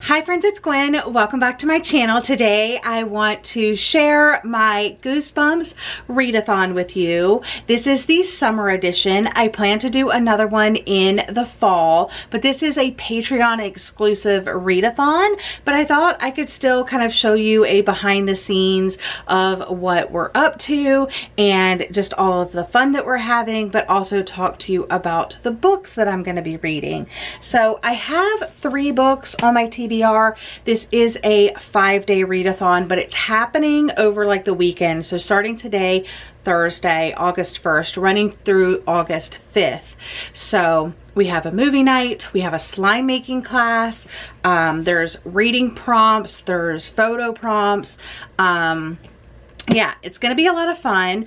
Hi friends, it's Gwen. Welcome back to my channel. Today I want to share my Goosebumps Readathon with you. This is the summer edition. I plan to do another one in the fall, but this is a Patreon exclusive readathon, but I thought I could still kind of show you a behind the scenes of what we're up to and just all of the fun that we're having, but also talk to you about the books that I'm going to be reading. So I have 3 books on my TBR. This is a 5-day readathon, but it's happening over like the weekend. So starting today, Thursday, August 1st, running through August 5th. So we have a movie night, we have a slime making class, there's reading prompts, there's photo prompts. Yeah, it's gonna be a lot of fun.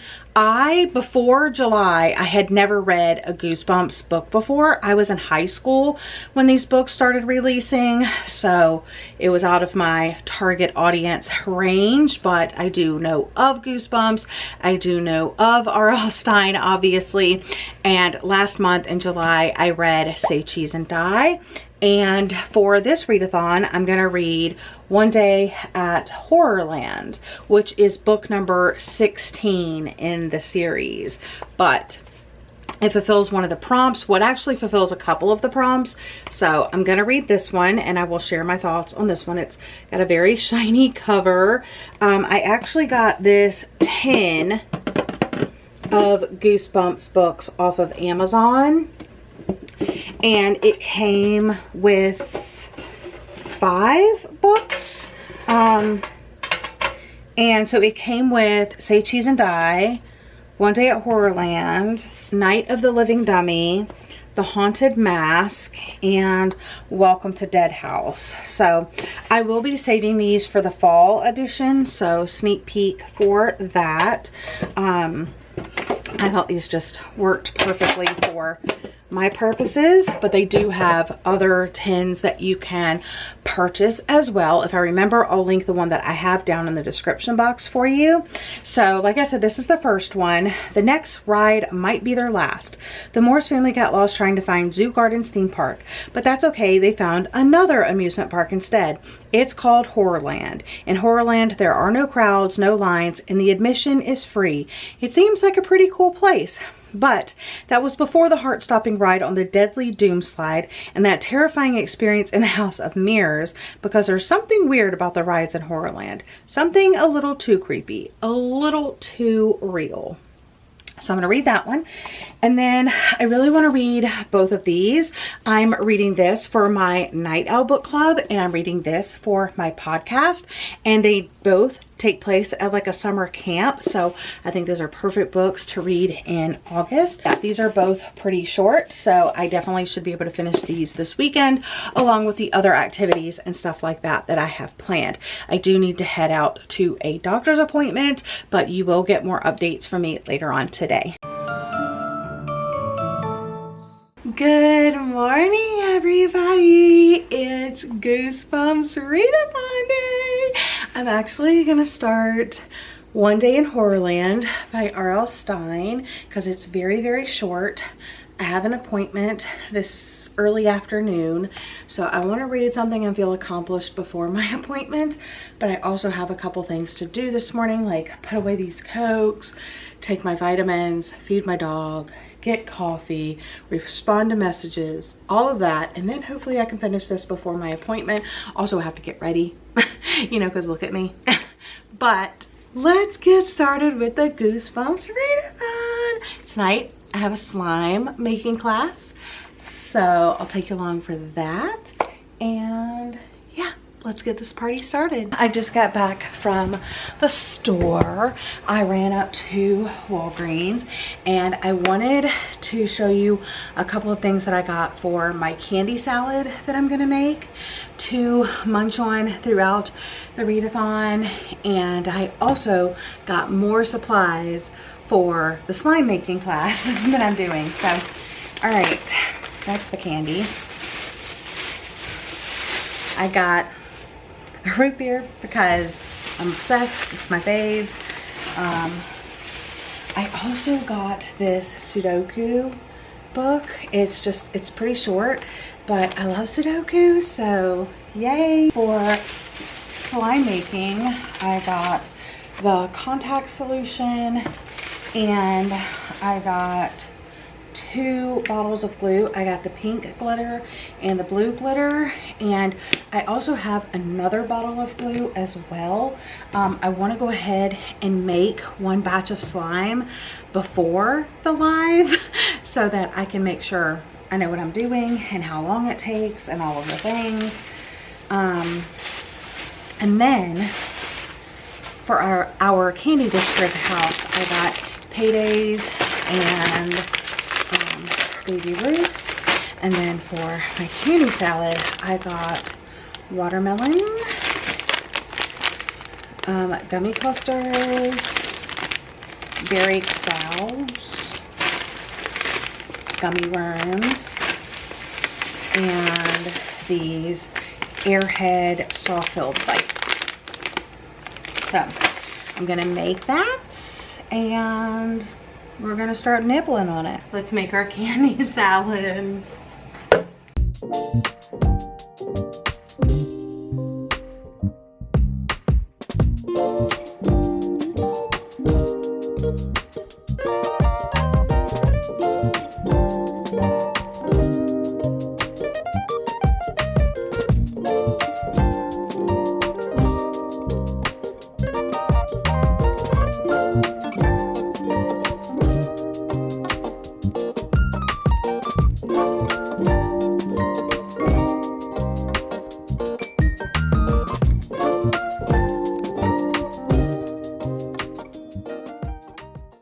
Before July, I had never read a Goosebumps book before. I was in high school when these books started releasing, so it was out of my target audience range, but I do know of Goosebumps. I do know of R.L. Stine, obviously, and last month in July, I read 𝒎𝒏𝒌𝒔. And for this readathon, I'm gonna read One Day at Horrorland, which is book number 16 in the series. But it fulfills one of the prompts. What actually fulfills a couple of the prompts. So I'm gonna read this one and I will share my thoughts on this one. It's got a very shiny cover. I actually got this tin of Goosebumps books off of Amazon. And it came with 5 books. And so it came with 𝒎𝒏𝒌𝒔, One Day at Horrorland, Night of the Living Dummy, The Haunted Mask, and Welcome to Dead House. So I will be saving these for the fall edition, so sneak peek for that. I thought these just worked perfectly for my purposes, but they do have other tins that you can purchase as well. If I remember, I'll link the one that I have down in the description box for you. So like I said, this is the first one. The next ride might be their last. The Morse family got lost trying to find Zoo Gardens theme park, but that's okay. They found another amusement park instead. It's called Horrorland. In Horrorland, there are no crowds, no lines, and the admission is free. It seems like a pretty cool place. But that was before the heart-stopping ride on the deadly doom slide and that terrifying experience in the House of Mirrors, because there's something weird about the rides in Horrorland. Something a little too creepy, a little too real. So I'm going to read that one. And then I really want to read both of these. I'm reading this for my Night Owl book club and I'm reading this for my podcast. And they both take place at like a summer camp. So I think those are perfect books to read in August. Yeah, these are both pretty short. So I definitely should be able to finish these this weekend along with the other activities and stuff like that that I have planned. I do need to head out to a doctor's appointment, but you will get more updates from me later on today. Good morning, everybody. It's Goosebumps Readathon Day. I'm actually gonna start One Day in Horrorland by R.L. Stine because it's very, very short. I have an appointment this early afternoon, so I want to read something and feel accomplished before my appointment, but I also have a couple things to do this morning, like put away these Cokes, take my vitamins, feed my dog, get coffee, respond to messages, all of that, and then hopefully I can finish this before my appointment. Also, I have to get ready, you know, because look at me. But let's get started with the Goosebumps Readathon. Tonight, I have a slime making class, so I'll take you along for that. And yeah, let's get this party started. I just got back from the store. I ran up to Walgreens and I wanted to show you a couple of things that I got for my candy salad that I'm gonna make to munch on throughout the readathon. And I also got more supplies for the slime making class that I'm doing. So, all right, that's the candy. I got a root beer because I'm obsessed. It's my fave. I also got this Sudoku notebook. It's pretty short, but I love Sudoku, so yay. For slime making, I got the contact solution, and I got 2 bottles of glue. I got the pink glitter and the blue glitter, and I also have another bottle of glue as well. I want to go ahead and make 1 batch of slime before the live so that I can make sure I know what I'm doing and how long it takes and all of the things. And then for our candy dish here at the house, I got paydays and Baby Ruths. And then for my candy salad, I got watermelon, gummy clusters, berry clouds, gummy worms, and these Airhead soft-filled bites. So I'm gonna make that, and we're gonna start nibbling on it. Let's make our candy salad.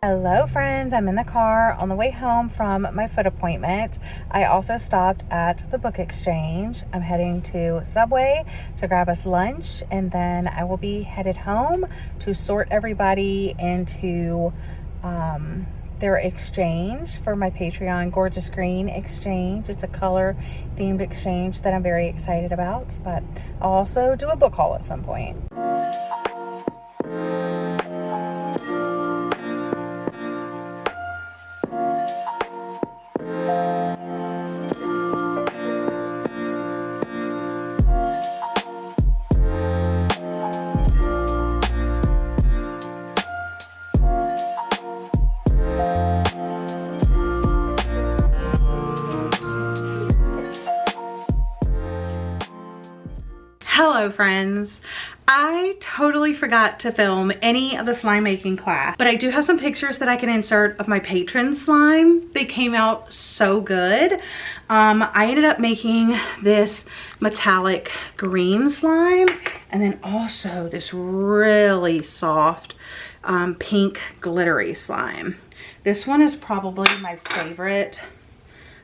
Hello friends, I'm in the car on the way home from my foot appointment. I also stopped at the book exchange. I'm heading to Subway to grab us lunch, and then I will be headed home to sort everybody into their exchange for my Patreon Gorgeous Green exchange. It's a color themed exchange that I'm very excited about, but I'll also do a book haul at some point. Hello friends, I totally forgot to film any of the slime making class, but I do have some pictures that I can insert of my patron slime. They came out so good. I ended up making this metallic green slime, and then also this really soft pink glittery slime. This one is probably my favorite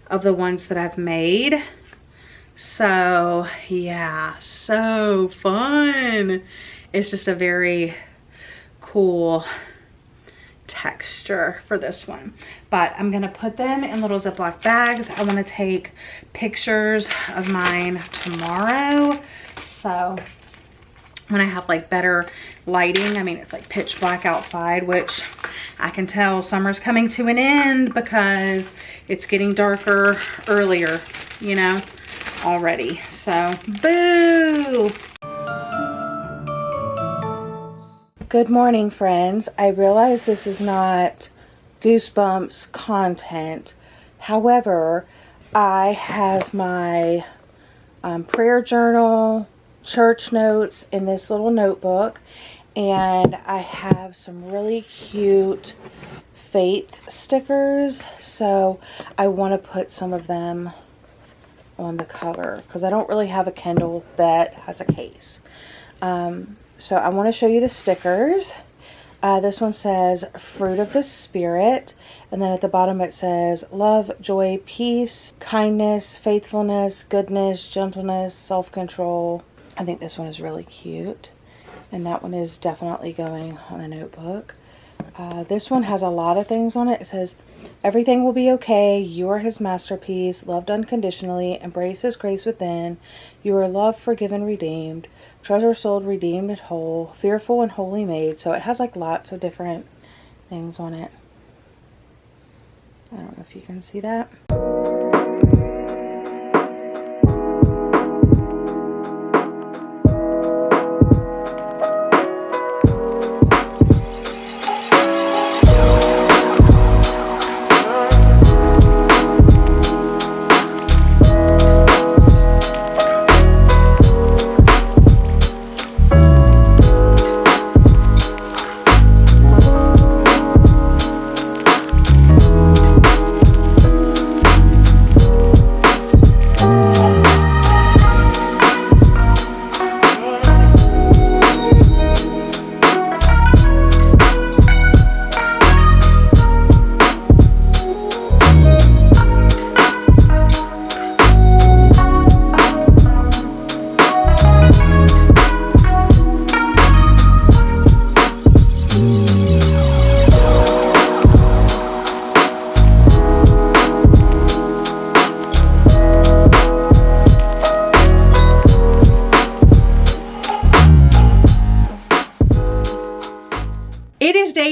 of the ones that I've made. So yeah, so fun. It's just a very cool texture for this one, but I'm gonna put them in little Ziploc bags. I want to take pictures of mine tomorrow, so when I have like better lighting. I mean, it's like pitch black outside, which I can tell summer's coming to an end because it's getting darker earlier, you know, already. So boo. Good morning, friends. I realize this is not Goosebumps content. However, I have my prayer journal, church notes in this little notebook, and I have some really cute faith stickers, so I want to put some of them on the cover because I don't really have a Kindle that has a case. So I want to show you the stickers. This one says fruit of the spirit, and then at the bottom it says love, joy, peace, kindness, faithfulness, goodness, gentleness, self-control. I think this one is really cute, and that one is definitely going on a notebook. This one has a lot of things on it. It says everything will be okay, you are his masterpiece, loved unconditionally, embrace his grace within, you are loved, forgiven, redeemed, treasure sold, redeemed and whole, fearful and wholly made. So it has like lots of different things on it. I don't know if you can see that.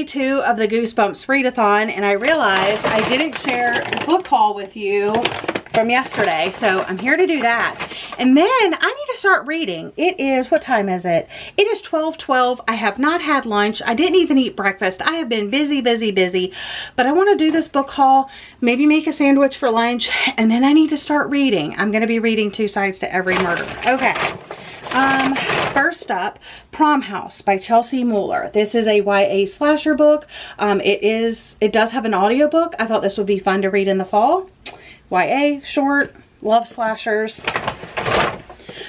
2 of the Goosebumps Readathon, and I realized I didn't share the book haul with you from yesterday, so I'm here to do that. And then I need to start reading. It is, what time is it? It is 12:12. I have not had lunch. I didn't even eat breakfast. I have been busy, but I want to do this book haul, maybe make a sandwich for lunch, and then I need to start reading. I'm going to be reading Two Sides to Every Murder. Okay. First up, Prom House by Chelsea Muller. This is a YA slasher book. It does have an audiobook. I thought this would be fun to read in the fall. YA, short, love slashers.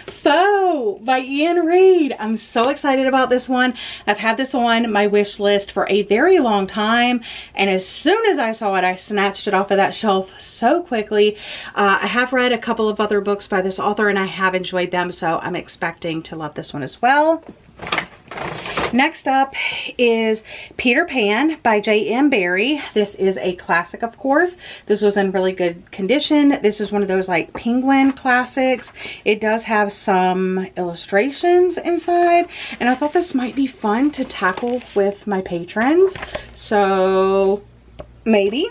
Foe by Ian Reid. I'm so excited about this one. I've had this on my wish list for a very long time, and as soon as I saw it, I snatched it off of that shelf so quickly. I have read a couple of other books by this author, and I have enjoyed them, so I'm expecting to love this one as well. Next up is Peter Pan by J.M. Barrie. This is a classic, of course. This was in really good condition. This is one of those like Penguin classics. It does have some illustrations inside, and I thought this might be fun to tackle with my patrons. So maybe.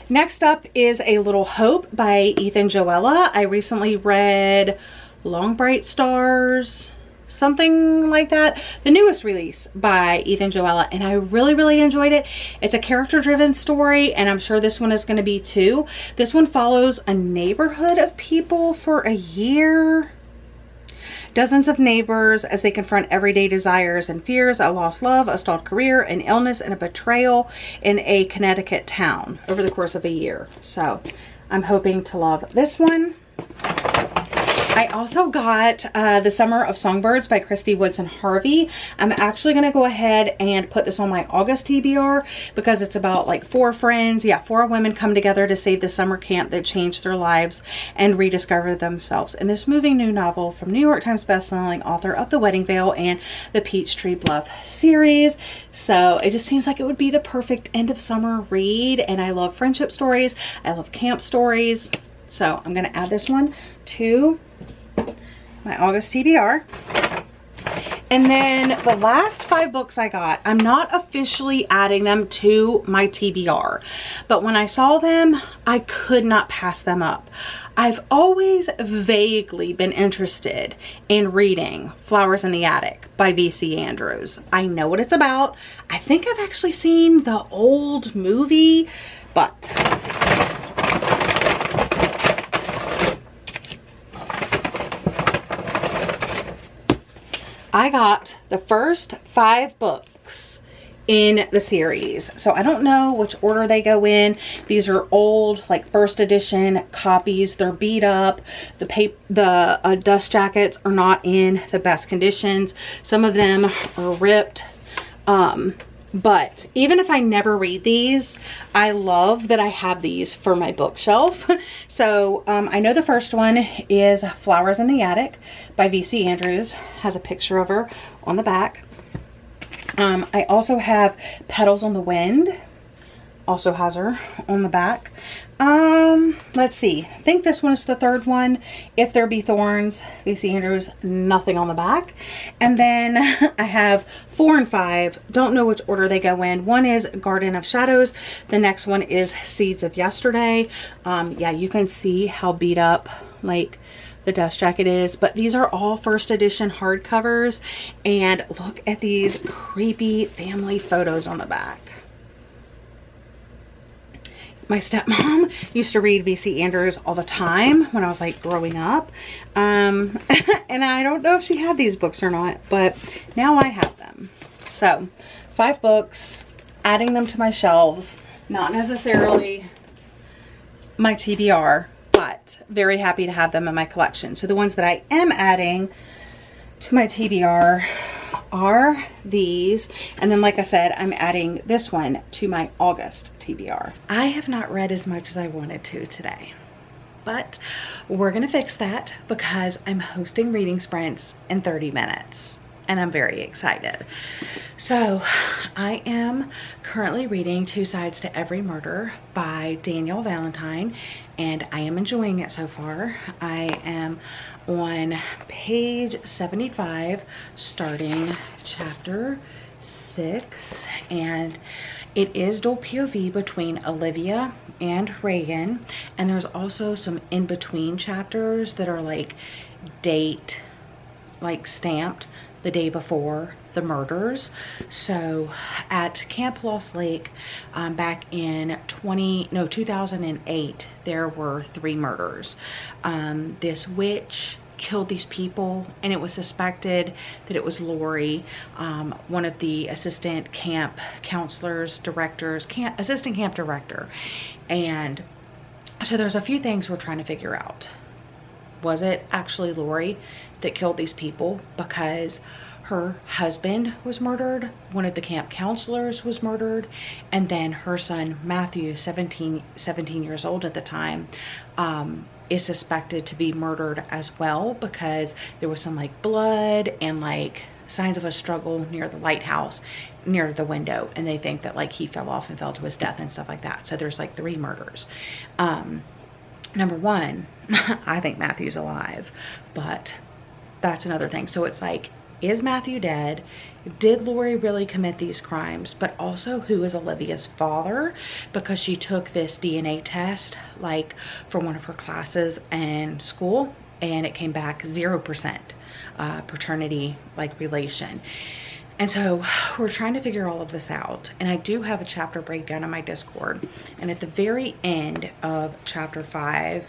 Next up is A Little Hope by Ethan Joella. I recently read Long Bright Stars, something like that, the newest release by Ethan Joella, and I really enjoyed it. It's a character-driven story, and I'm sure this one is going to be too. This one follows a neighborhood of people for a year. Dozens of neighbors as they confront everyday desires and fears, a lost love, a stalled career, an illness, and a betrayal in a Connecticut town over the course of a year. So I'm hoping to love this one. I also got The Summer of Songbirds by Christy Woodson Harvey. I'm actually going to go ahead and put this on my August TBR because it's about like 4 friends. Yeah, 4 women come together to save the summer camp that changed their lives and rediscover themselves in this moving new novel from New York Times bestselling author of The Wedding Veil and the Peachtree Bluff series. So it just seems like it would be the perfect end of summer read, and I love friendship stories. I love camp stories. So I'm going to add this one to my August TBR. And then the last 5 books I got, I'm not officially adding them to my TBR, but when I saw them, I could not pass them up. I've always vaguely been interested in reading Flowers in the Attic by V.C. Andrews. I know what it's about. I think I've actually seen the old movie, but I got the first 5 books in the series, so I don't know which order they go in. These are old, like first edition copies. They're beat up. The dust jackets are not in the best conditions. Some of them are ripped. But even if I never read these, I love that I have these for my bookshelf. So I know the first one is Flowers in the Attic by V.C. Andrews. Has a picture of her on the back. I also have Petals on the Wind. Also has her on the back. Let's see. I think this one is the third one. If There Be Thorns, V.C. Andrews, nothing on the back. And then I have 4 and 5. Don't know which order they go in. One is Garden of Shadows. The next one is Seeds of Yesterday. Yeah, you can see how beat up like the dust jacket is, but these are all first edition hardcovers, and look at these creepy family photos on the back. My stepmom used to read V.C. Andrews all the time when I was like growing up. And I don't know if she had these books or not, but now I have them. So 5 books, adding them to my shelves, not necessarily my TBR, but very happy to have them in my collection. So the ones that I am adding to my TBR are these, and then like I said, I'm adding this one to my August TBR. I have not read as much as I wanted to today, but we're gonna fix that because I'm hosting reading sprints in 30 minutes and I'm very excited. So I am currently reading Two Sides to Every Murder by Danielle Valentine, and I am enjoying it so far. I am on page 75, starting chapter 6, and it is dual POV between Olivia and Reagan, and there's also some in-between chapters that are like date, like stamped the day before the murders. So at Camp Lost Lake, back in 2008, there were 3 murders. This witch killed these people, and it was suspected that it was Lori, one of the assistant camp counselors, directors, assistant camp director. And so there's a few things we're trying to figure out. Was it actually Lori that killed these people? Because her husband was murdered, one of the camp counselors was murdered, and then her son Matthew, 17 years old at the time, is suspected to be murdered as well, because there was some like blood and like signs of a struggle near the lighthouse, near the window, and they think that like he fell off and fell to his death and stuff like that. So there's like 3 murders. Number 1, I think Matthew's alive, but that's another thing. So it's like, is Matthew dead? Did Lori really commit these crimes? But also, who is Olivia's father? Because she took this DNA test like for one of her classes in school, and it came back 0% paternity like relation. And so we're trying to figure all of this out. And I do have a chapter breakdown on my Discord. And at the very end of chapter 5,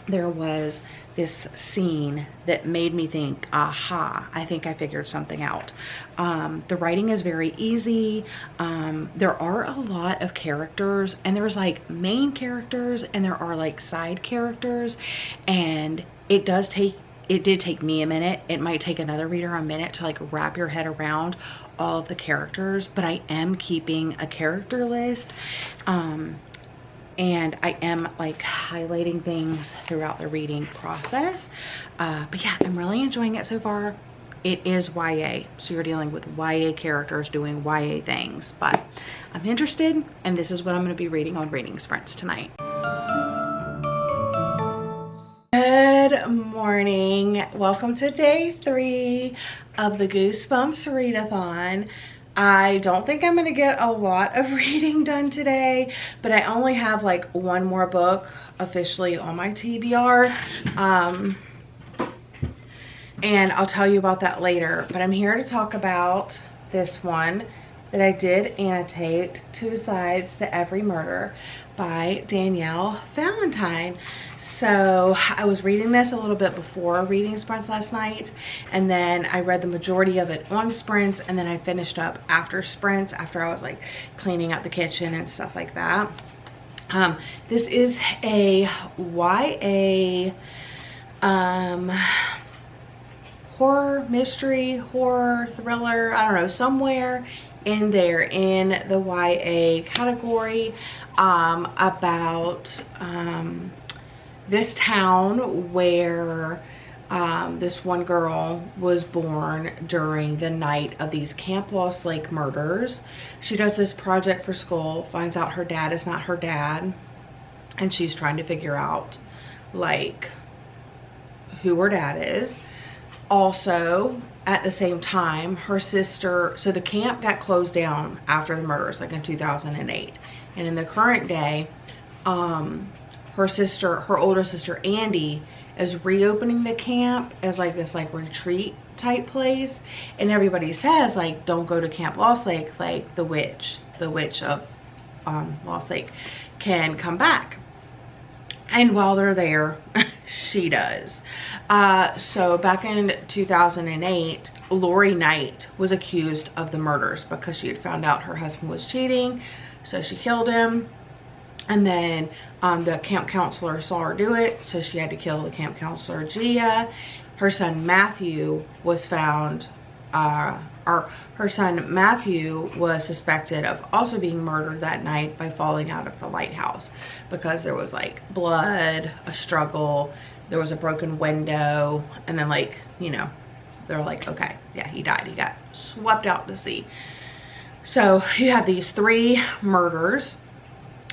there was this scene that made me think, aha, I think I figured something out. The writing is very easy. There are a lot of characters, and there's like main characters and there are like side characters, and it did take me a minute. It might take another reader a minute to like wrap your head around all of the characters, but I am keeping a character list. And I am like highlighting things throughout the reading process. But yeah, I'm really enjoying it so far. It is YA, so you're dealing with YA characters doing YA things, but I'm interested, and this is what I'm going to be reading on reading sprints tonight. Good morning. Welcome to day 3 of the Goosebumps Readathon. I don't think I'm going to get a lot of reading done today, but I only have like 1 more book officially on my TBR. And I'll tell you about that later, but I'm here to talk about this one that I did annotate, 2 Sides to Every Murder by Danielle Valentine. So I was reading this a little bit before reading sprints last night, and then I read the majority of it on sprints, and then I finished up after sprints, after I was like cleaning up the kitchen and stuff like that. This is a YA horror, mystery, horror, thriller, I don't know, somewhere in there in the YA category, about this town where this one girl was born during the night of these Camp Lost Lake murders. She does this project for school, finds out her dad is not her dad, and she's trying to figure out like who her dad is. Also, at the same time, her sister, so the camp got closed down after the murders, like in 2008. And in the current day, her sister, her older sister, Andy, is reopening the camp as like this like retreat type place. And everybody says like, don't go to Camp Lost Lake, like the witch of Lost Lake can come back. And while they're there, she does. So back in 2008, Lori Knight was accused of the murders because she had found out her husband was cheating. So she killed him. And then the camp counselor saw her do it, so she had to kill the camp counselor, Gia. Her son Matthew was found, her son Matthew was suspected of also being murdered that night by falling out of the lighthouse, because there was like blood, a struggle, there was a broken window, and then like, you know, they're like, okay, yeah, he died. He got swept out to sea. So you have these 3 murders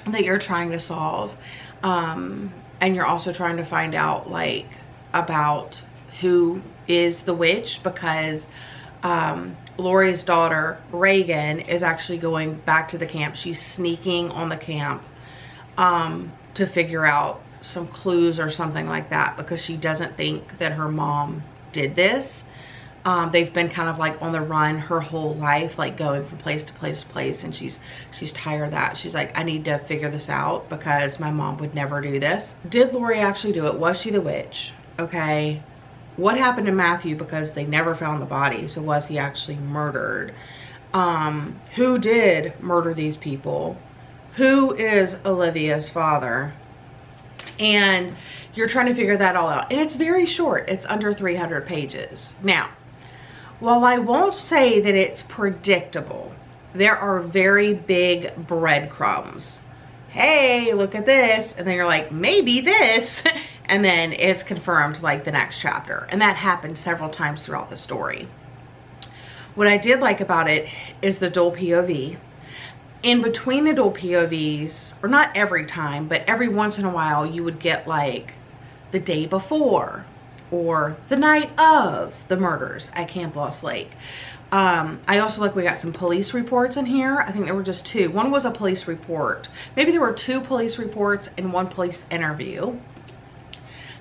that you're trying to solve, and you're also trying to find out like about who is the witch, because Lori's daughter, Reagan, is actually going back to the camp. She's sneaking on the camp to figure out some clues or something like that, because she doesn't think that her mom did this. They've been kind of like on the run her whole life, like going from place to place to place, and she's tired of that. She's like, I need to figure this out because my mom would never do this. Did Lori actually do it? Was she the witch? Okay. What happened to Matthew, because they never found the body? So was he actually murdered? Who did murder these people? Who is Olivia's father? And you're trying to figure that all out. And it's very short. It's under 300 pages. Now, while I won't say that it's predictable, there are very big breadcrumbs. Hey, look at this. And then you're like, maybe this. And then it's confirmed like the next chapter. And that happened several times throughout the story. What I did like about it is the dual POV. In between the dual POVs, or not every time, but every once in a while, you would get like the day before or the night of the murders at Camp Lost Lake. I also like we got some police reports in here. I think there were just two. One was a police report. Maybe there were two police reports and one police interview.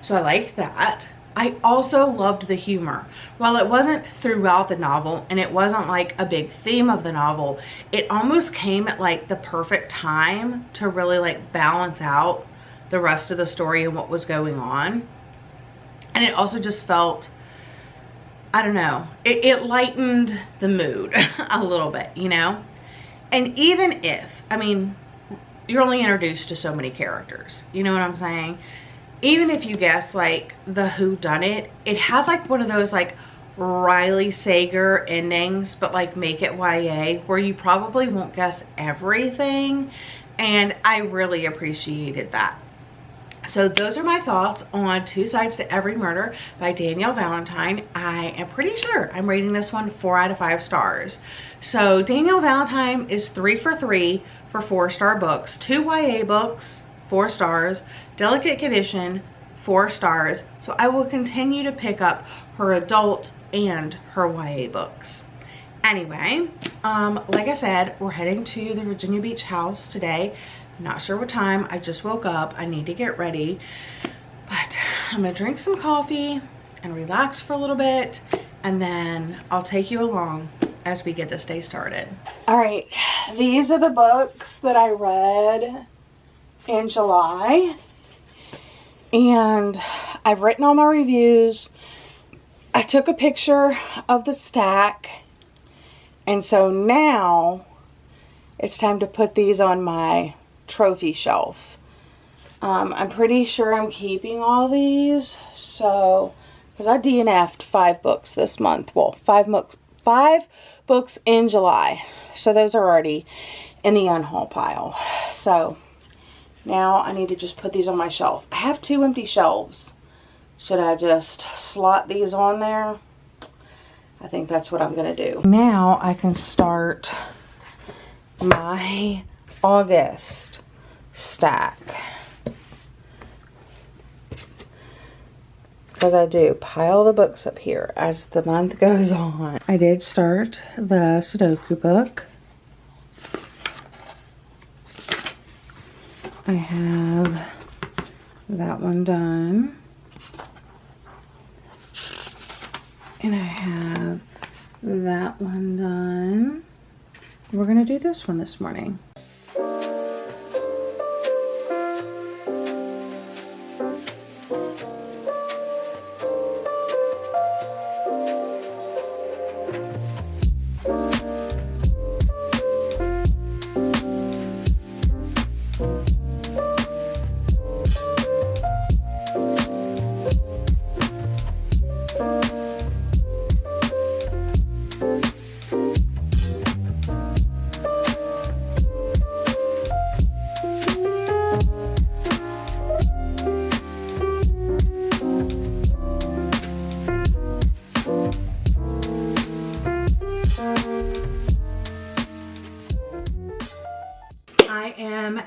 So I liked that. I also loved the humor. While it wasn't throughout the novel and it wasn't like a big theme of the novel, it almost came at like the perfect time to really like balance out the rest of the story and what was going on. And it also just felt, I don't know, it lightened the mood a little bit, you know? And even if, I mean, you're only introduced to so many characters, you know what I'm saying? Even if you guess like the whodunit, it has like one of those like Riley Sager endings, but like make it YA, where you probably won't guess everything. And I really appreciated that. So those are my thoughts on Two Sides to Every Murder by Danielle Valentine. I am pretty sure I'm rating this one 4 out of 5 stars. So Danielle Valentine is 3 for 3 for 4-star books. 2 YA books, 4 stars. Delicate Condition, 4 stars. So I will continue to pick up her adult and her YA books. Anyway, like I said, we're heading to the Virginia Beach house today. Not sure what time. I just woke up. I need to get ready. But I'm gonna drink some coffee and relax for a little bit, and then I'll take you along as we get this day started. All right, these are the books that I read in July, and I've written all my reviews. I took a picture of the stack, and so now it's time to put these on my trophy shelf. I'm pretty sure I'm keeping all these, so because I DNF'd 5 books this month. Well, 5 books in July, so those are already in the unhaul pile. So now I need to just put these on my shelf. I have 2 empty shelves. Should I just slot these on there? I think that's what I'm gonna do. Now I can start my August stack, because I do pile the books up here as the month goes on. I did start the Sudoku book. I have that one done, and I have that one done. We're gonna do this one this morning.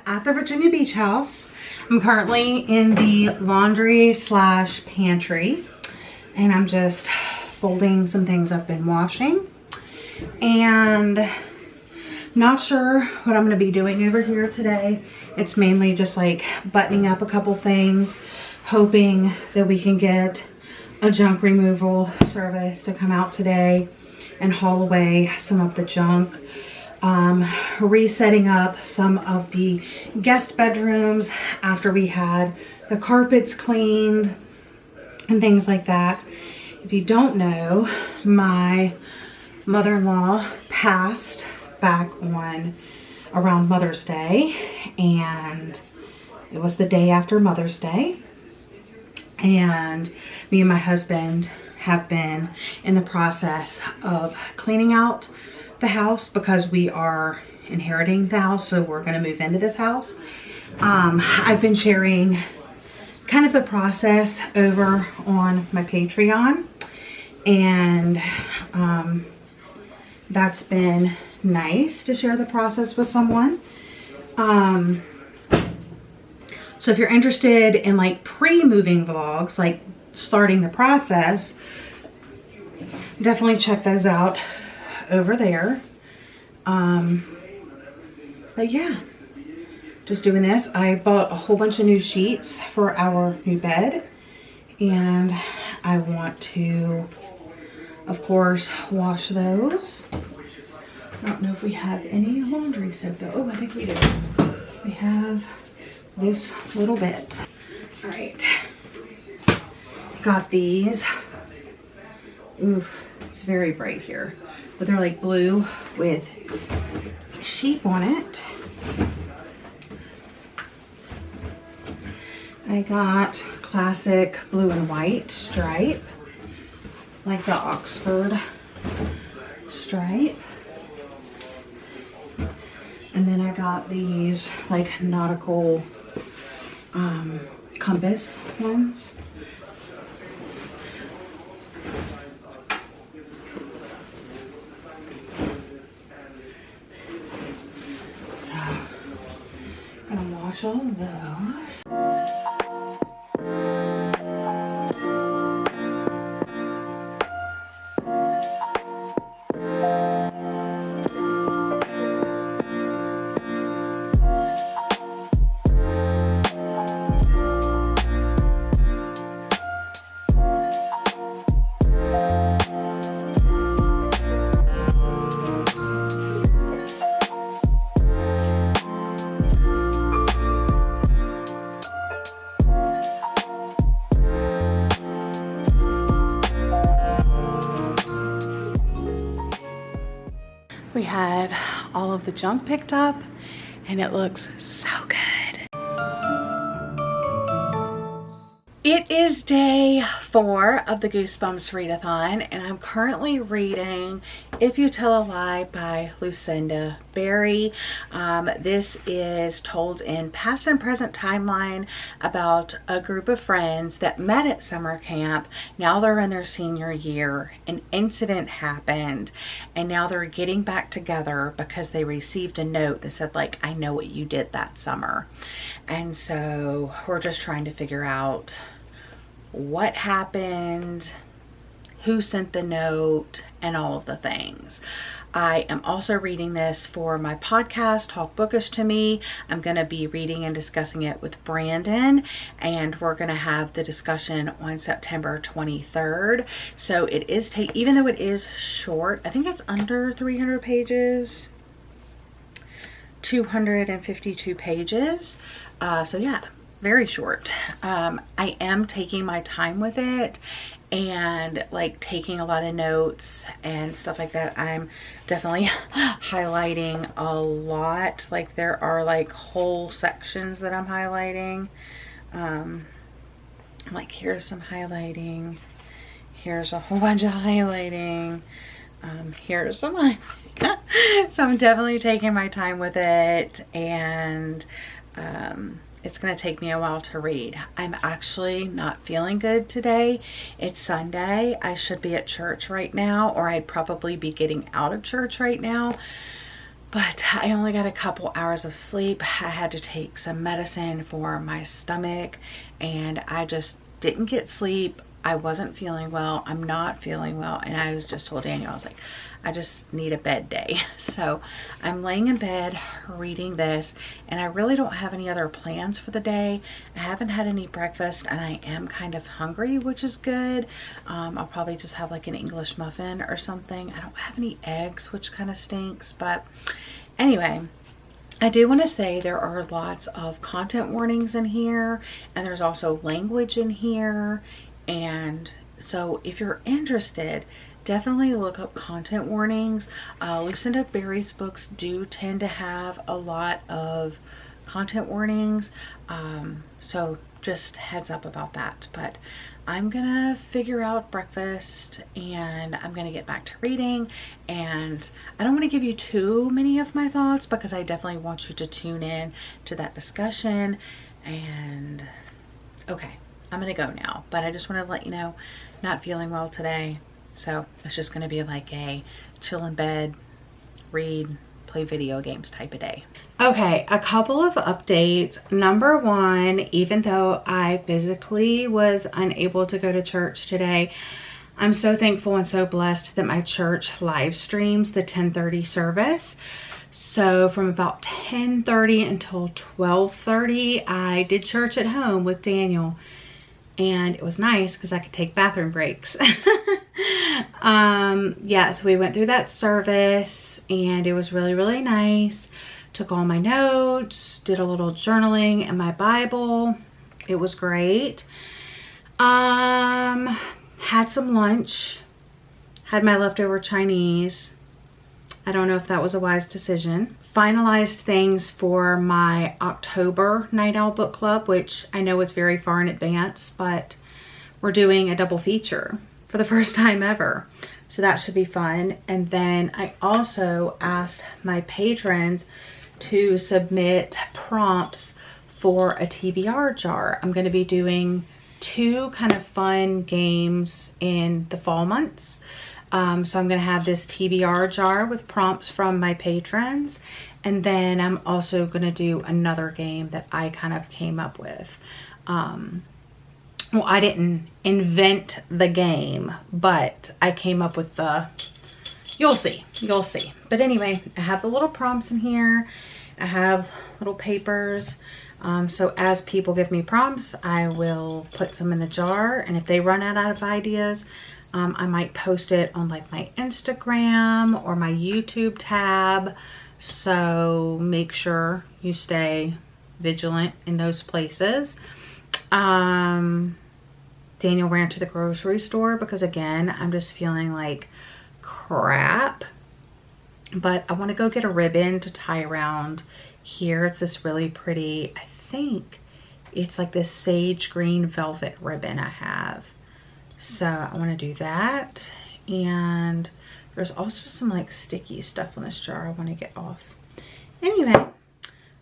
At the Virginia Beach house. I'm currently in the laundry / pantry, and I'm just folding some things I've been washing. And not sure what I'm going to be doing over here today. It's mainly just like buttoning up a couple things, hoping that we can get a junk removal service to come out today and haul away some of the junk. Resetting up some of the guest bedrooms after we had the carpets cleaned and things like that. If you don't know, my mother-in-law passed back on around Mother's Day, and it was the day after Mother's Day. And me and my husband have been in the process of cleaning out the house because we are inheriting the house, so we're going to move into this house. I've been sharing kind of the process over on my Patreon, and that's been nice to share the process with someone. So if you're interested in like pre-moving vlogs, like starting the process, definitely check those out over there. But yeah, just doing this. I bought a whole bunch of new sheets for our new bed, and I want to, of course, wash those. I don't know if we have any laundry soap though. Oh, I think we do. We have this little bit. All right, got these. Oof, it's very bright here, but they're like blue with sheep on it. I got classic blue and white stripe, like the Oxford stripe. And then I got these like nautical compass ones. So I'm gonna wash all of those. We had all of the junk picked up, and it looks so good. It is day 4 of the Goosebumps Readathon, and I'm currently reading If You Tell a Lie by Lucinda Berry. This is told in past and present timeline about a group of friends that met at summer camp. Now they're in their senior year. An incident happened, and now they're getting back together because they received a note that said, like, I know what you did that summer. And so we're just trying to figure out what happened, who sent the note, and all of the things. I am also reading this for my podcast, Talk Bookish to Me. I'm going to be reading and discussing it with Brandon, and we're going to have the discussion on September 23rd. So it is, even though it is short, I think it's under 300 pages, 252 pages. So yeah, very short. I am taking my time with it and like taking a lot of notes and stuff like that. I'm definitely highlighting a lot. Like there are like whole sections that I'm highlighting. Like here's some highlighting. Here's a whole bunch of highlighting. Here's some highlighting. So I'm definitely taking my time with it, and it's going to take me a while to read. I'm actually not feeling good today. It's Sunday. I should be at church right now, or I'd probably be getting out of church right now. But I only got a couple hours of sleep. I had to take some medicine for my stomach, and I just didn't get sleep. I wasn't feeling well. I'm not feeling well. And I just told Daniel, I was like, I just need a bed day. So I'm laying in bed reading this, and I really don't have any other plans for the day. I haven't had any breakfast, and I am kind of hungry, which is good. I'll probably just have like an English muffin or something. I don't have any eggs, which kind of stinks, but anyway, I do want to say there are lots of content warnings in here, and there's also language in here. And so if you're interested, definitely look up content warnings. Lucinda Berry's books do tend to have a lot of content warnings. So just heads up about that. But I'm gonna figure out breakfast, and I'm gonna get back to reading. And I don't want to give you too many of my thoughts, because I definitely want you to tune in to that discussion. And okay, I'm gonna go now, but I just want to let you know, not feeling well today. So it's just gonna be like a chill in bed, read, play video games type of day. Okay, a couple of updates. Number one, even though I physically was unable to go to church today, I'm so thankful and so blessed that my church live streams the 10:30 service. So from about 10:30 until 12:30, I did church at home with Daniel. And it was nice because I could take bathroom breaks. Yeah, so we went through that service, and it was really, really nice. Took all my notes, did a little journaling in my Bible. It was great. Had some lunch. Had my leftover Chinese. I don't know if that was a wise decision. Finalized things for my October Night Owl Book Club, which I know it's very far in advance, but we're doing a double feature for the first time ever. So that should be fun. And then I also asked my patrons to submit prompts for a TBR jar. I'm going to be doing 2 kind of fun games in the fall months. So I'm going to have this TBR jar with prompts from my patrons. And then I'm also going to do another game that I kind of came up with. Well, I didn't invent the game, but I came up with the, you'll see. But anyway, I have the little prompts in here. I have little papers. So as people give me prompts, I will put some in the jar. And if they run out of ideas, I might post it on like my Instagram or my YouTube tab. So make sure you stay vigilant in those places. Daniel ran to the grocery store because, again, I'm just feeling like crap. But I want to go get a ribbon to tie around here. It's this really pretty, I think it's like this sage green velvet ribbon I have. So I want to do that. And there's also some like sticky stuff on this jar I want to get off. Anyway,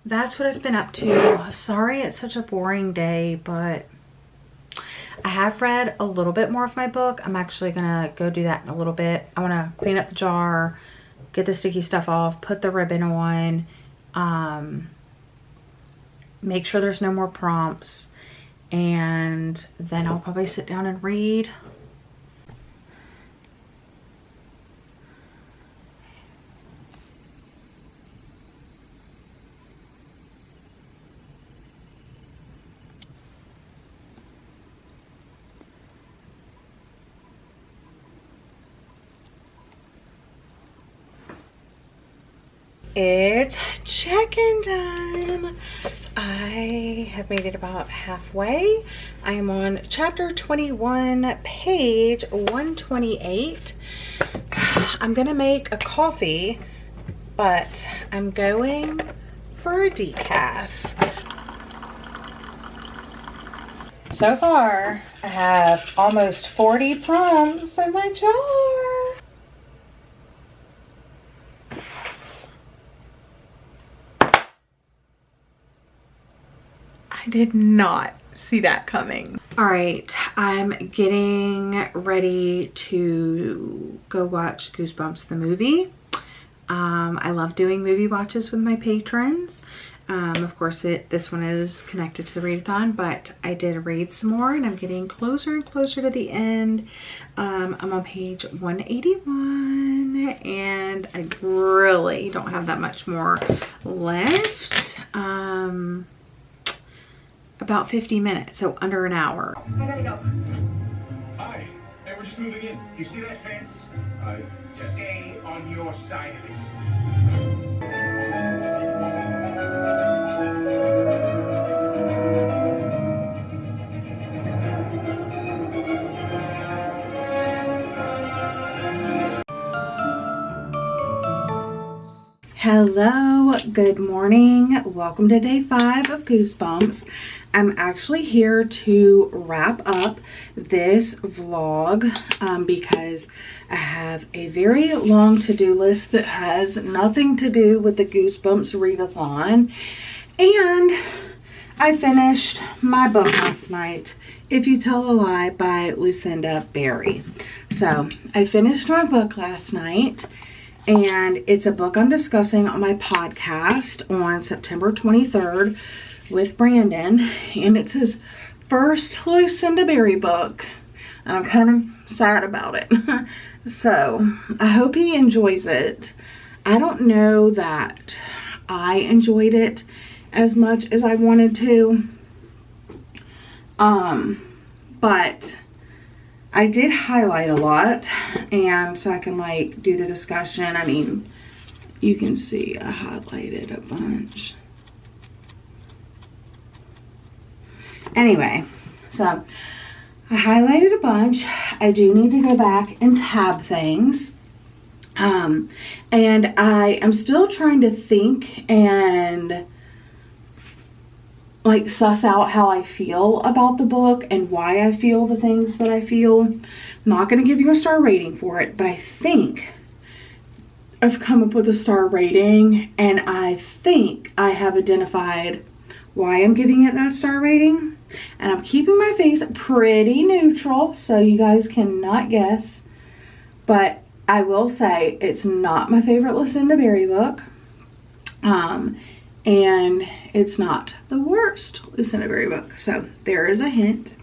that's what I've been up to. Sorry it's such a boring day, but I have read a little bit more of my book. I'm actually gonna go do that in a little bit. I want to clean up the jar, get the sticky stuff off, put the ribbon on, make sure there's no more prompts, and then I'll probably sit down and read. It's check-in time. I have made it about halfway. I am on chapter 21, page 128. I'm gonna make a coffee, but I'm going for a decaf. So far, I have almost 40 prompts in my jar. I did not see that coming. All right, I'm getting ready to go watch Goosebumps the movie. I love doing movie watches with my patrons. Of course, this one is connected to the readathon, but I did read some more and I'm getting closer and closer to the end. I'm on page 181 and I really don't have that much more left. About 50 minutes, so under an hour. I gotta go. Hi. Hey, we're just moving in. You see that fence? Yes. Stay on your side of it. Hello, good morning. Welcome to day 5 of Goosebumps. I'm actually here to wrap up this vlog because I have a very long to-do list that has nothing to do with the Goosebumps Readathon. And I finished my book last night, If You Tell a Lie by 𝒍𝒊𝒏𝒌𝒔. So I finished my book last night. And it's a book I'm discussing on my podcast on September 23rd with Brandon. And it's his first 𝒍𝒊𝒏𝒌𝒔 book. And I'm kind of sad about it. So I hope he enjoys it. I don't know that I enjoyed it as much as I wanted to. But I did highlight a lot, and so I can like do the discussion. I mean, you can see I highlighted a bunch. Anyway, so I highlighted a bunch. I do need to go back and tab things. And I am still trying to think and like suss out how I feel about the book and why I feel the things that I feel. I'm not going to give you a star rating for it, but I think I've come up with a star rating, and I think I have identified why I'm giving it that star rating. And I'm keeping my face pretty neutral so you guys cannot guess, but I will say it's not my favorite 𝒍𝒊𝒏𝒌𝒔 book. And it's not the worst 𝒍𝒊𝒏𝒌𝒔 book. So there is a hint.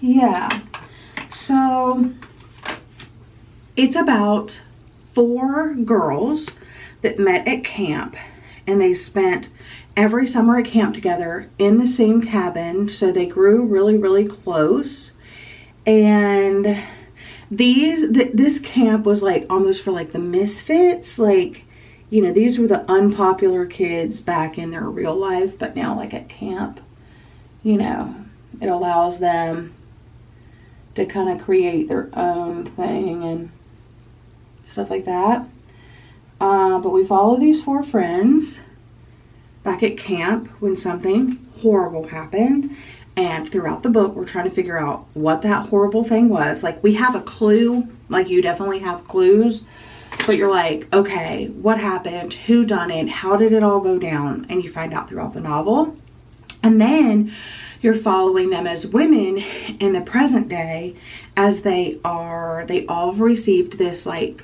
Yeah. So it's about 4 girls that met at camp, and they spent every summer at camp together in the same cabin. So they grew really, really close. And this camp was like almost for like the misfits, like, you know, these were the unpopular kids back in their real life, but now like at camp, you know, it allows them to kind of create their own thing and stuff like that. But we follow these 4 friends back at camp when something horrible happened. And throughout the book, we're trying to figure out what that horrible thing was. Like, we have a clue, like you definitely have clues. But you're like, okay, what happened? Who done it? How did it all go down? And you find out throughout the novel. And then you're following them as women in the present day, as they all have received this like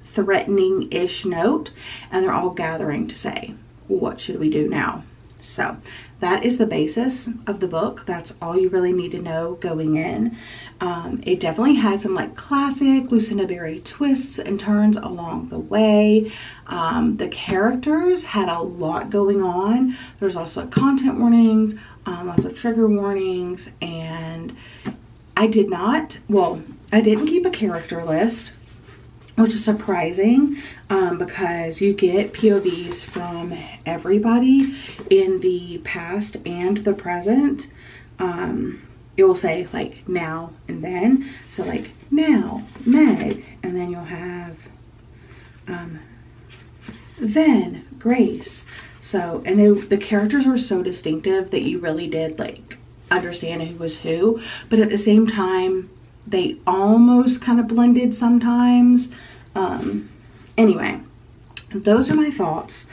threatening-ish note, and they're all gathering to say, what should we do now? So that is the basis of the book. That's all you really need to know going in. It definitely had some like classic 𝒍𝒊𝒏𝒌𝒔 twists and turns along the way. The characters had a lot going on. There's also content warnings, lots of trigger warnings, and I didn't keep a character list, which is surprising because you get POVs from everybody in the past and the present. It will say like now and then. So like now, Meg, and then you'll have then Grace. So, and the characters were so distinctive that you really did like understand who was who, but at the same time they almost kind of blended sometimes. Anyway, those are my thoughts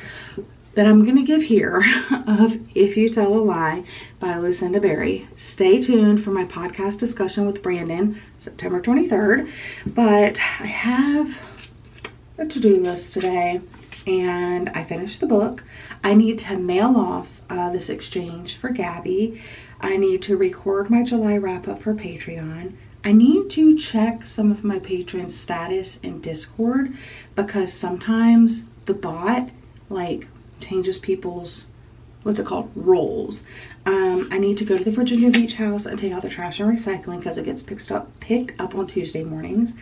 that I'm gonna give here of If You Tell a Lie by 𝒍𝒊𝒏𝒌𝒔. Stay tuned for my podcast discussion with Brandon, September 23rd. But I have a to-do list today, and I finished the book. I need to mail off this exchange for Gabby. I need to record my July wrap up for Patreon. I need to check some of my patrons' status in Discord because sometimes the bot like changes people's, what's it called, roles. I need to go to the Virginia Beach house and take out the trash and recycling because it gets picked up on Tuesday mornings.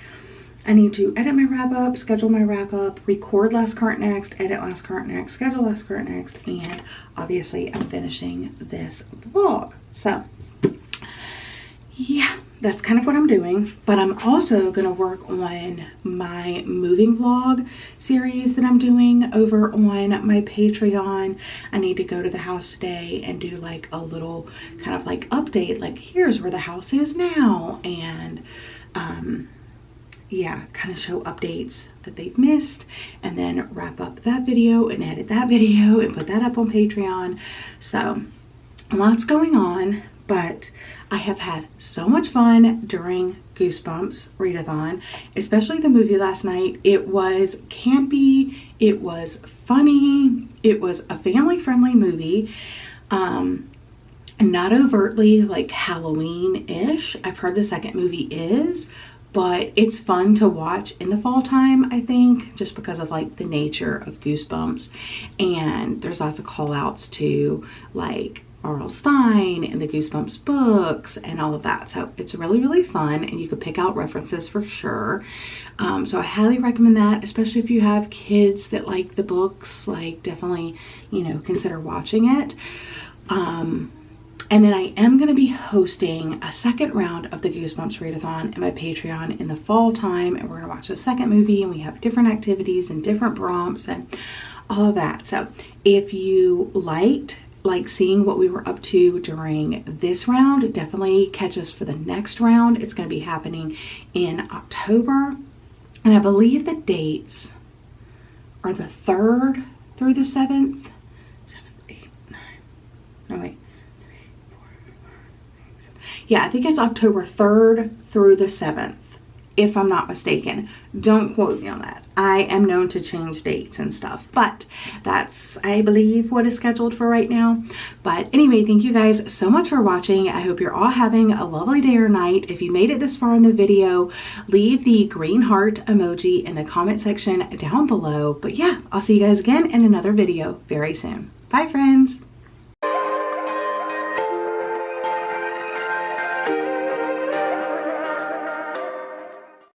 I need to edit my wrap up, schedule my wrap up, record last current next, edit last current next, schedule last current next, and obviously I'm finishing this vlog. So yeah, that's kind of what I'm doing. But I'm also gonna work on my moving vlog series that I'm doing over on my Patreon. I need to go to the house today and do like a little kind of like update, like here's where the house is now, and yeah, kind of show updates that they've missed, and then wrap up that video and edit that video and put that up on Patreon. So lots going on, but I have had so much fun during Goosebumps Readathon, especially the movie last night. It was campy, it was funny, it was a family-friendly movie. Not overtly like Halloween-ish. I've heard the second movie is, but it's fun to watch in the fall time, I think, just because of like the nature of Goosebumps. And there's lots of call outs to like R.L. Stine and the Goosebumps books and all of that. So it's really, really fun, and you could pick out references for sure. So I highly recommend that, especially if you have kids that like the books, like definitely, you know, consider watching it. And then I am going to be hosting a second round of the Goosebumps Readathon in my Patreon in the fall time, and we're going to watch the second movie, and we have different activities and different prompts and all of that. So if you liked like seeing what we were up to during this round, definitely catch us for the next round. It's going to be happening in October, and I believe the dates are the 3rd through the 7th. 7, 8, 9. No, wait. 3, 4, 5, 6, 7. Yeah, I think it's October 3rd through the 7th, if I'm not mistaken. Don't quote me on that. I am known to change dates and stuff, but that's, I believe, what is scheduled for right now. But anyway, thank you guys so much for watching. I hope you're all having a lovely day or night. If you made it this far in the video, leave the green heart emoji in the comment section down below. But yeah, I'll see you guys again in another video very soon. Bye, friends.